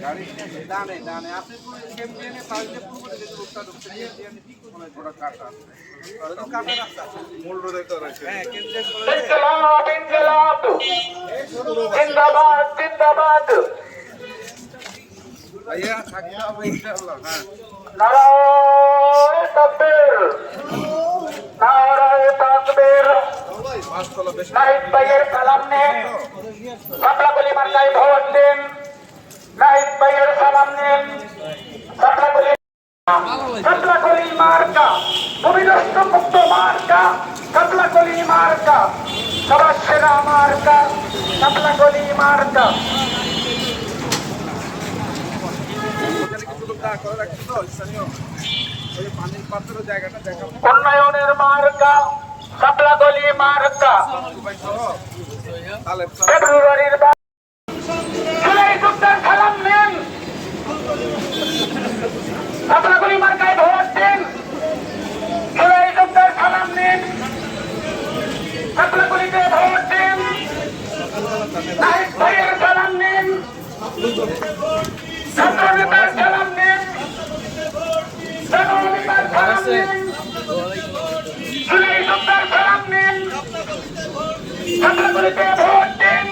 গাড়ি ডানে ডানে আপনি পুরো কেমনে পাইলে পুরো দিকে রোডটা ঢুকতে দিয়ে মনে বড় কাটা আর তো কাটা রাস্তা মূল রোডে তো আছে হ্যাঁ কেমনে করে ইনকলাব ইনকলাব জিন্দাবাদ জিন্দাবাদ আইয়া থাকতে হবে ইনশাআল্লাহ হ্যাঁ নারায়ে তাকবীর নারায়ে তাকবীর নাহিদ ভাইয়ের সালাম নেন সাপলাকলি মার্কায় ভোট দিন নাহিদ ভাইয়ের সালাম নেন সাপলাকলি মার্কা ভূমিদস্যু মুক্ত মার্কা সাপলাকলি মার্কা সবার সেরা মার্কা সাপলাকলি মার্কা উন্নয়নের মার্কা সাপলাকলি মার্কা ফেব্রুয়ারির সালাম নেন সাপলাকলি মার্কায় ভোট দিন জুলাই যোদ্ধার সালাম নেন সাপলাকলিতে ভোট দিন নাহিদ ভাইয়ের সালাম নেন ছাত্রনেতার সালাম নেন জননেতার সালাম নেন জুলাই যোদ্ধার সালাম নেন সাপলাকলিতে ভোট দিন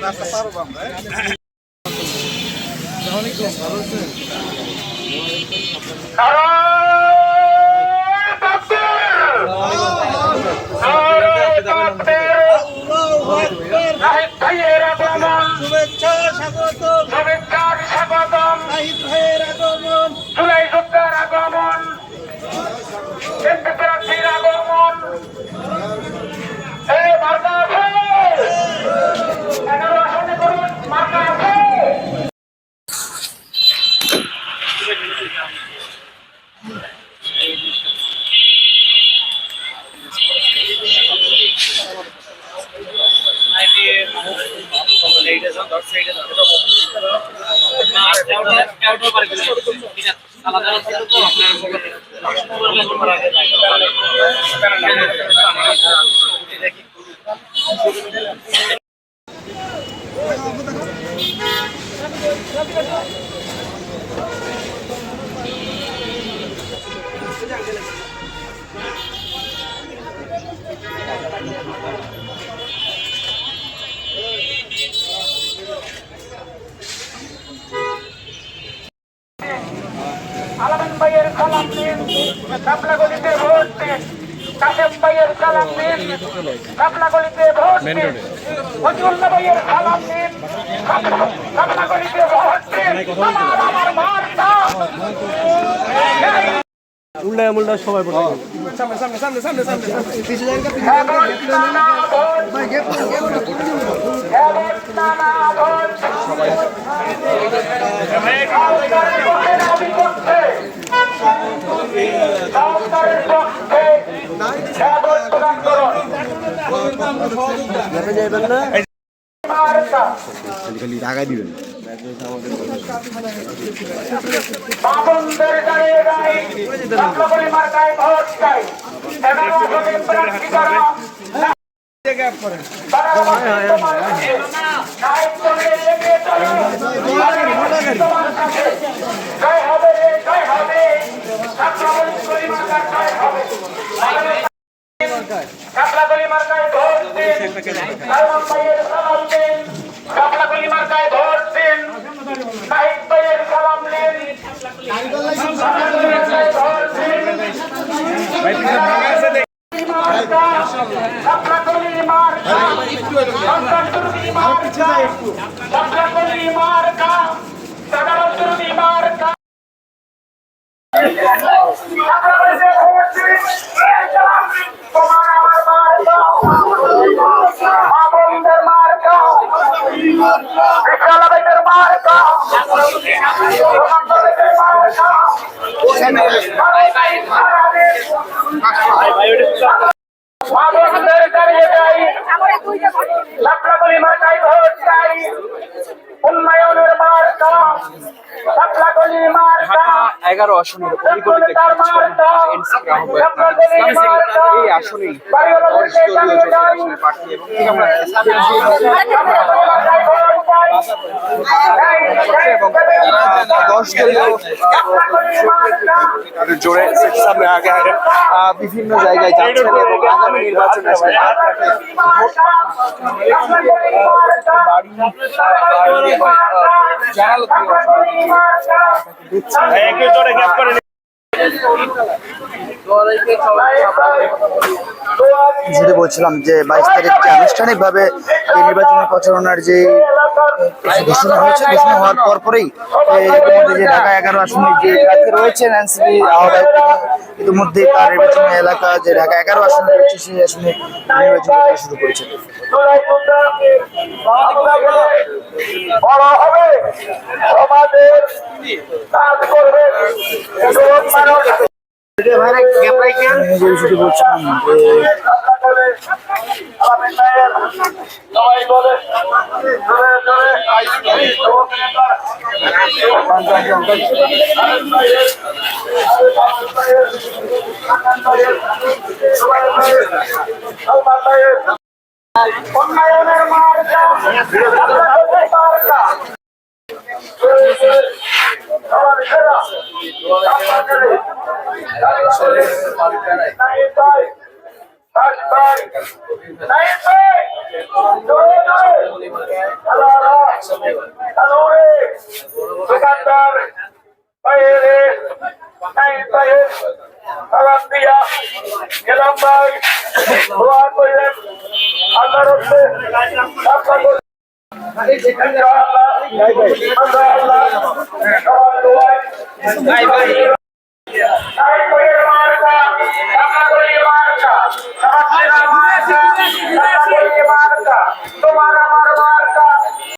রাস্তা পারবো আমরা শুভেচ্ছা স্বাগত শুভেচ্ছার স্বাগতম নাহিদ ভাইয়ের আগমন জুলাই যোদ্ধার আগমন এমপি প্রার্থীর আগমন এই মার্কা আছে 11 আসনে করুন মার্কা আছে আলামিন ভাইয়ের সালাম নিন সাপলাকলিতে ভোট দিন কাসেম ভাইয়ের সালাম নিন সাপলাকলিতে ভোট দিন ফজলুল্লাহ ভাইয়ের সালাম নিন সাপলাকলিতে ভোট দিন আমার মার্কা উল্লায় মুল্লায় সবাই বলে সামনে সামনে সামনে সামনে সামনে পিছে যান কা পিছে ভাই গেট সবাই খালি টাকা দিবেন হবে সালমান ভাইয়ের সালাম নিন, শাপলাকলি মার্কায় ভোট দিন। নাহিদ ভাইয়ের সালাম নিন, শাপলাকলি মার্কায় ভোট দিন। শাপলাকলি মার্কা, সন্তানতুর্কি মার্কা, শাপলাকলি মার্কা, সাধারণতুর্কি মার্কা। শাপলাকলিতে ভোট দিন, তোমার আমার মার্কা, আমন্দের মার্কা, বিশালাবাইদের মার্কা, রহমানদের মার্কা। আমাদের দাঁড়িয়ে যাই, শাপলাকলি মার্কায় ভোট চাই। উন্নয়নের মার্কা, শাপলাকলি মার্কা, 11 আসনের অলিগলিতে এনসিপি আহ্বায়ক এই আসনেই প্রার্থী এবং এবং 10 দলীয় জোরে সামনে আগে আগে বিভিন্ন জায়গায় যাচ্ছেন এবং আগামী নির্বাচনে যেটা বলছিলাম যে 22 তারিখ যে আনুষ্ঠানিকভাবে এই নির্বাচনী প্রচারণার যে ঘোষণা হয়েছে, ঘোষণা হওয়ার পরপরেই ইতিমধ্যে যে ঢাকা 11 আসনে যে প্রার্থী রয়েছেন এনসিপি আহ্বায়ক, ইতিমধ্যে তার নির্বাচনী এলাকা যে ঢাকা 11 আসনে রয়েছে সেই আসনে নির্বাচন করা শুরু করেছেন। বড় হবে, সমাজের কাজ করবে, যে বিষয়টি বলছিলাম সবাই বলে উন্নয়নের মার্কা, সবার সেরা দোকানদার বাইরে সালাম দিয়া গেলাম ভাই, দোয়া করলেন আল্লাহ রব্বে আল্লাহ